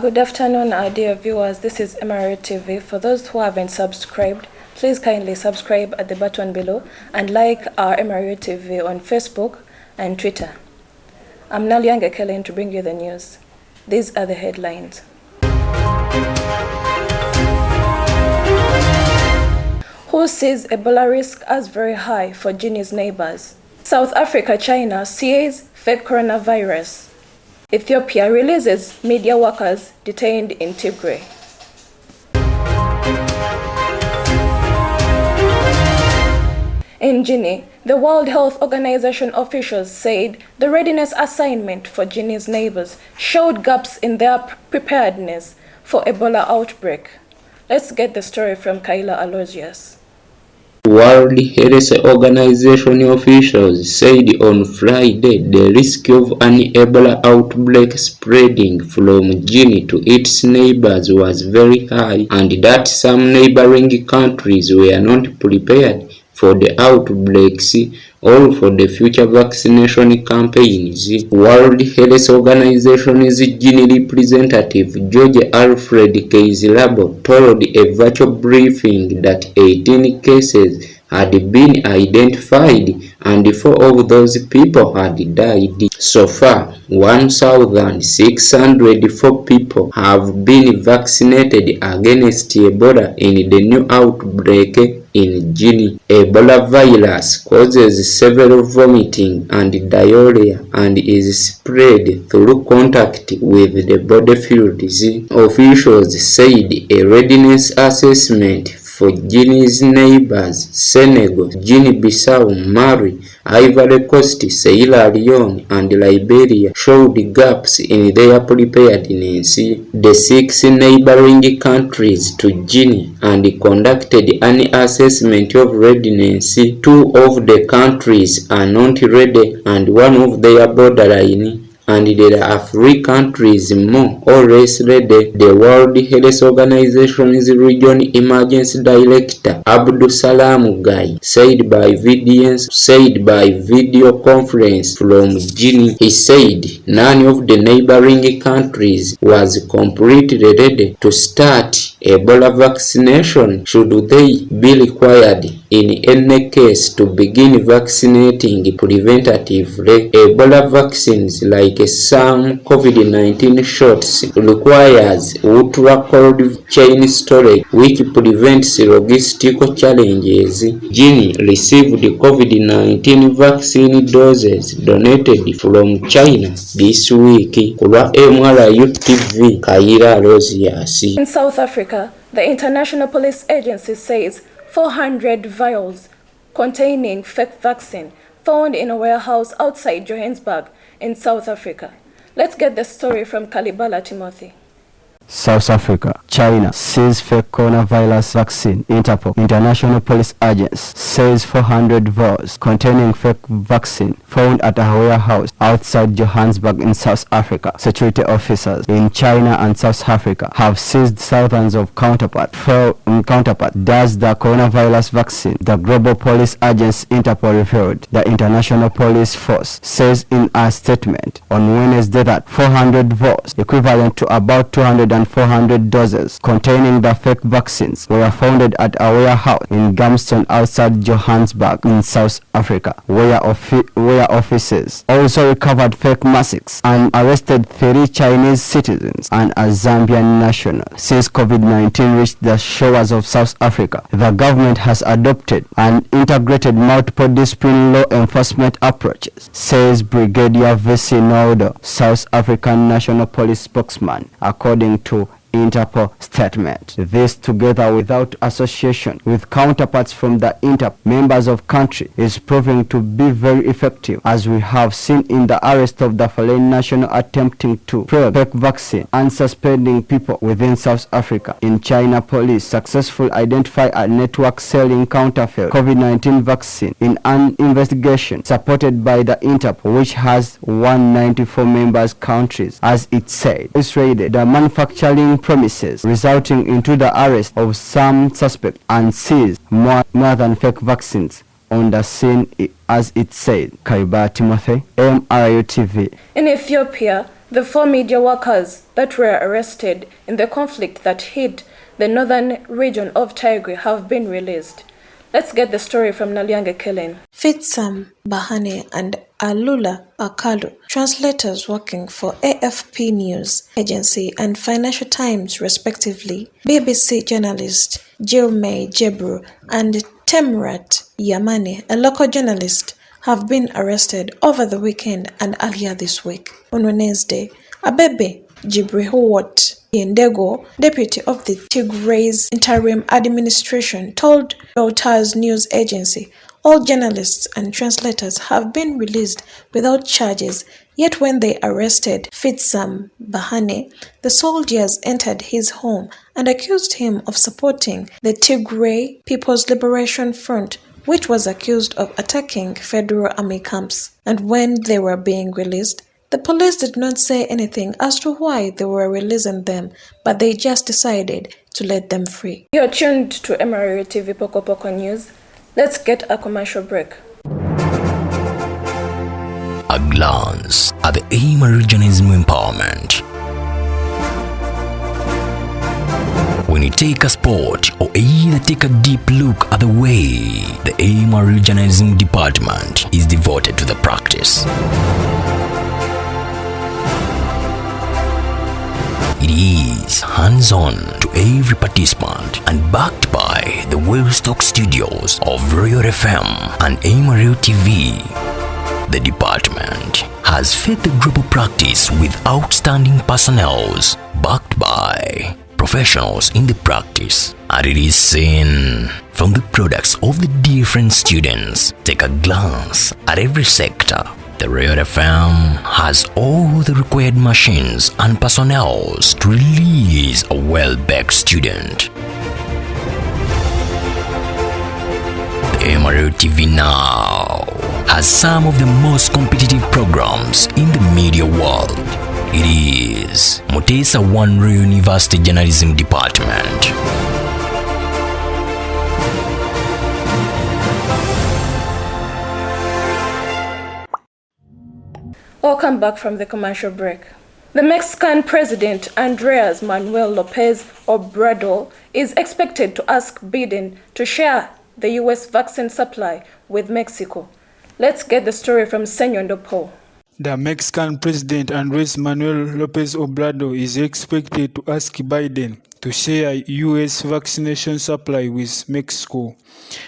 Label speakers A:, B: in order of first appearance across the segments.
A: Good afternoon, our dear viewers. This is MRU TV. For those who haven't subscribed, please kindly subscribe at the button below and like our MRU TV on Facebook and Twitter. I'm Nalianga Kellen to bring you the news. These are the headlines. Who sees Ebola risk as very high for Guinea's neighbors? South Africa, China sees fake coronavirus. Ethiopia releases media workers detained in Tigray. In Guinea, the World Health Organization officials said the readiness assignment for Guinea's neighbors showed gaps in their preparedness for Ebola outbreak. Let's get the story from Kaila Aloysius.
B: World Health Organization officials said on Friday the risk of an Ebola outbreak spreading from Guinea to its neighbors was very high and that some neighboring countries were not prepared for the outbreaks or for the future vaccination campaigns. World Health Organization's Guinea representative George Alfred Keizilabo told a virtual briefing that 18 cases had been identified and 4 of those people had died. So far, 1,604 people have been vaccinated against Ebola in the new outbreak in Guinea. Ebola virus causes severe vomiting and diarrhea and is spread through contact with the body fluids. Officials said a readiness assessment for Guinea's neighbors, Senegal, Guinea-Bissau, Mali, Ivory Coast, Sierra Leone, and Liberia showed gaps in their preparedness. The 6 neighboring countries to Guinea and conducted an assessment of readiness. 2 of the countries are not ready and 1 of their borderline, and there are 3 countries more or less ready. The World Health Organization's Region Emergency Director Abdul Salam Gai said by video conference from Guinea. He said none of the neighboring countries was completely ready to start Ebola vaccination should they be required in any case to begin vaccinating preventatively. Ebola vaccines, like some COVID-19 shots, requires ultra cold chain storage which prevents logistical challenges. Guinea received COVID-19 vaccine doses donated from China this week. Kula MRU TV, Kaila Aloysius.
A: In South Africa, the International Police Agency says 400 vials containing fake vaccine found in a warehouse outside Johannesburg in South Africa. Let's get the story from Kalibala Timothy.
C: South Africa, China sees fake coronavirus vaccine. Interpol, International Police Agency, says 400 vials containing fake vaccine found at a warehouse outside Johannesburg in South Africa. Security officers in China and South Africa have seized thousands of counterpart does the coronavirus vaccine. The global police agency Interpol revealed. The International Police Force says in a statement on Wednesday that 400 vials, equivalent to about 200 and 400 doses containing the fake vaccines, were found at a warehouse in Gamston outside Johannesburg in South Africa, where officers also recovered fake masks and arrested 3 Chinese citizens and a Zambian national. Since COVID-19 reached the shores of South Africa, the government has adopted an integrated multiple-discipline law enforcement approaches, says Brigadier V.C. Naldo, South African National Police spokesman, according to Interpol statement. This, together without association with counterparts from the Interpol members of country, is proving to be very effective, as we have seen in the arrest of the foreign national attempting to spread fake vaccine and suspending people within South Africa. In China, police successfully identified a network selling counterfeit COVID-19 vaccine in an investigation supported by the Interpol, which has 194 members countries, as it said. It raided the manufacturing premises, resulting into the arrest of some suspects and seized more than fake vaccines on the scene, as it said. Kaiba Timothy, MRU TV.
A: In Ethiopia, The 4 media workers that were arrested in the conflict that hit the northern region of Tigray have been released. Let's get the story from Naliange Kellen.
D: Fitsam Bahane and Alula Akalu, translators working for AFP News Agency and Financial Times respectively, BBC journalist Jilmay Jebru and Temrat Yamani, a local journalist, have been arrested over the weekend and earlier this week. On Wednesday, Abebe Jibrihowat Yendego, deputy of the Tigray's interim administration, told Reuters news agency all journalists and translators have been released without charges, yet when they arrested Fitsam Bahane, the soldiers entered his home and accused him of supporting the Tigray People's Liberation Front, which was accused of attacking federal army camps. And when they were being released, the police did not say anything as to why they were releasing them, but they just decided to let them free.
A: You're tuned to MRU TV Poko Poko News. Let's get a commercial break.
E: A glance at the Emergency Empowerment. When you take a sport or either take a deep look at the way the Emergency Department is devoted to the practice. It is hands-on to every participant and backed by the well-stocked studios of Royal FM and Amarillo TV. The department has fed the global practice with outstanding personnel backed by professionals in the practice, and it is seen from the products of the different students. Take a glance at every sector. The Royal FM has all the required machines and personnel to release a well-backed student. The Amarillo TV now has some of the most competitive programs in the media world. It is Mutesa One Royal University Journalism Department.
A: Welcome back from the commercial break. The Mexican President Andrés Manuel López Obrador is expected to ask Biden to share the U.S. vaccine supply with Mexico. Let's get the story from Senyondo Paul.
F: The Mexican President Andrés Manuel López Obrador is expected to ask Biden to share U.S. vaccination supply with Mexico.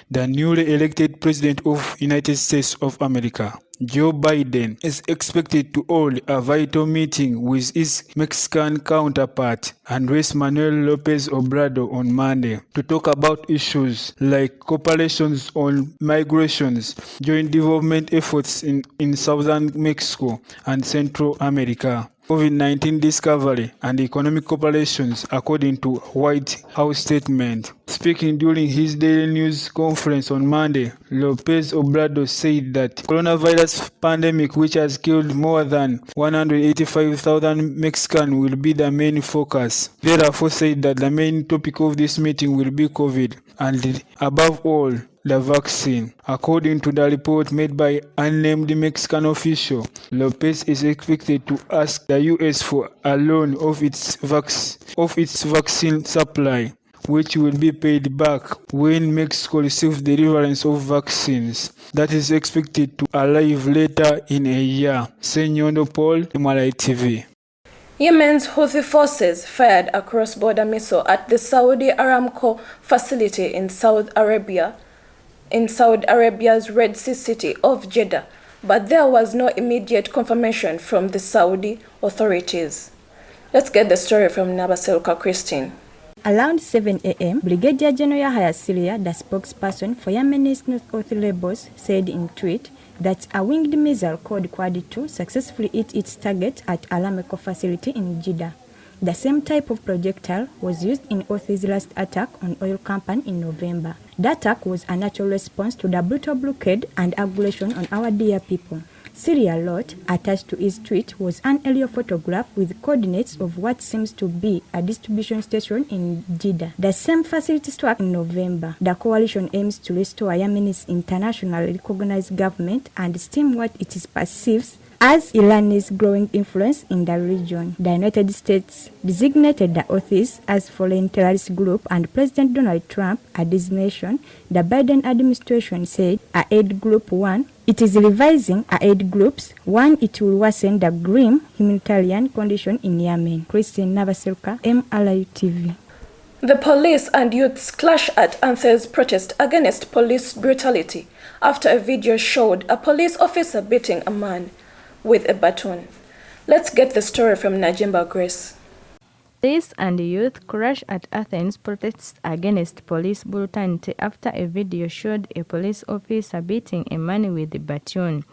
F: The newly elected President of the United States of America, Joe Biden, is expected to hold a vital meeting with his Mexican counterpart, Andrés Manuel López Obrador, on Monday to talk about issues like cooperation on migrations, joint development efforts in southern Mexico and Central America, COVID-19 discovery, and economic cooperations, according to White House statement. Speaking during his daily news conference on Monday, López Obrador said that coronavirus pandemic, which has killed more than 185,000 Mexicans, will be the main focus. Therefore said that the main topic of this meeting will be COVID and above all, the vaccine. According to the report made by unnamed Mexican official, López is expected to ask the U.S. for a loan of its vaccine supply, which will be paid back when Mexico receives the deliverance of vaccines. That is expected to arrive later in a year. Senyondo Paul, MRI TV.
A: Yemen's Houthi forces fired a cross-border missile at the Saudi Aramco facility in Saudi Arabia's Red Sea city of Jeddah, but there was no immediate confirmation from the Saudi authorities. Let's get the story from Nabaselka Christine.
G: Around 7 a.m., Brigadier General Yahya Syria, the spokesperson for Yemen's North Houthi rebels, said in tweet that a winged missile called Quad 2 successfully hit its target at Aramco facility in Jeddah. The same type of projectile was used in Houthis' last attack on oil company in November. The attack was a natural response to the brutal blockade and aggression on our dear people. Syria wrote, attached to his tweet was an aerial photograph with coordinates of what seems to be a distribution station in Jeddah. The same facility struck in November. The coalition aims to restore Yemen's internationally recognized government and stem what it perceives as Iran's growing influence in the region. The United States designated the Houthis as foreign terrorist group, and President Donald Trump a designation. The Biden administration said a aid group 1 it is revising aid groups. 1, it will worsen the grim humanitarian condition in Yemen. Christine Navasilka, MRU TV.
A: The police and youths clash at Anthe's protest against police brutality after a video showed a police officer beating a man with a baton. Let's get the story from Najimba Grace.
H: Police and youth crash at Athens protests against police brutality after a video showed a police officer beating a man with a baton.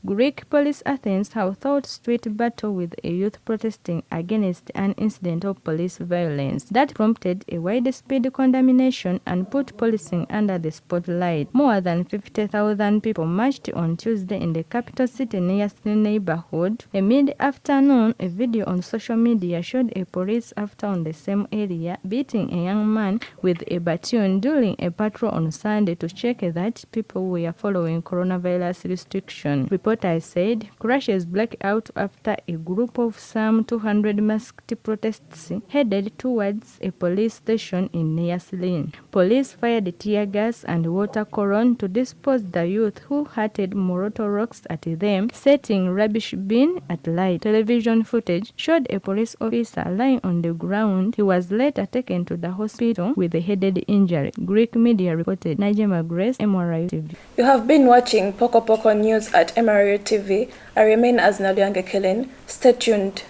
H: Greek police Athens have thought street battle with a youth protesting against an incident of police violence that prompted a widespread condemnation and put policing under the spotlight. More than 50,000 people marched on Tuesday in the capital city near the neighborhood. A mid-afternoon, a video on social media showed a police officer on the same area beating a young man with a baton during a patrol on Sunday to check that people were following coronavirus restrictions. Reporters said crashes broke out after a group of some 200 masked protesters headed towards a police station in Neaslin. Police fired tear gas and water cannon to disperse the youth who hurled Molotov rocks at them, setting rubbish bin at light. Television footage showed a police officer lying on the ground. He was later taken to the hospital with a head injury. Greek media reported. Najima Grace, MRU TV.
A: You have been watching Poko Poko News at MRU TV. I remain as Naliange Kellen. Stay tuned.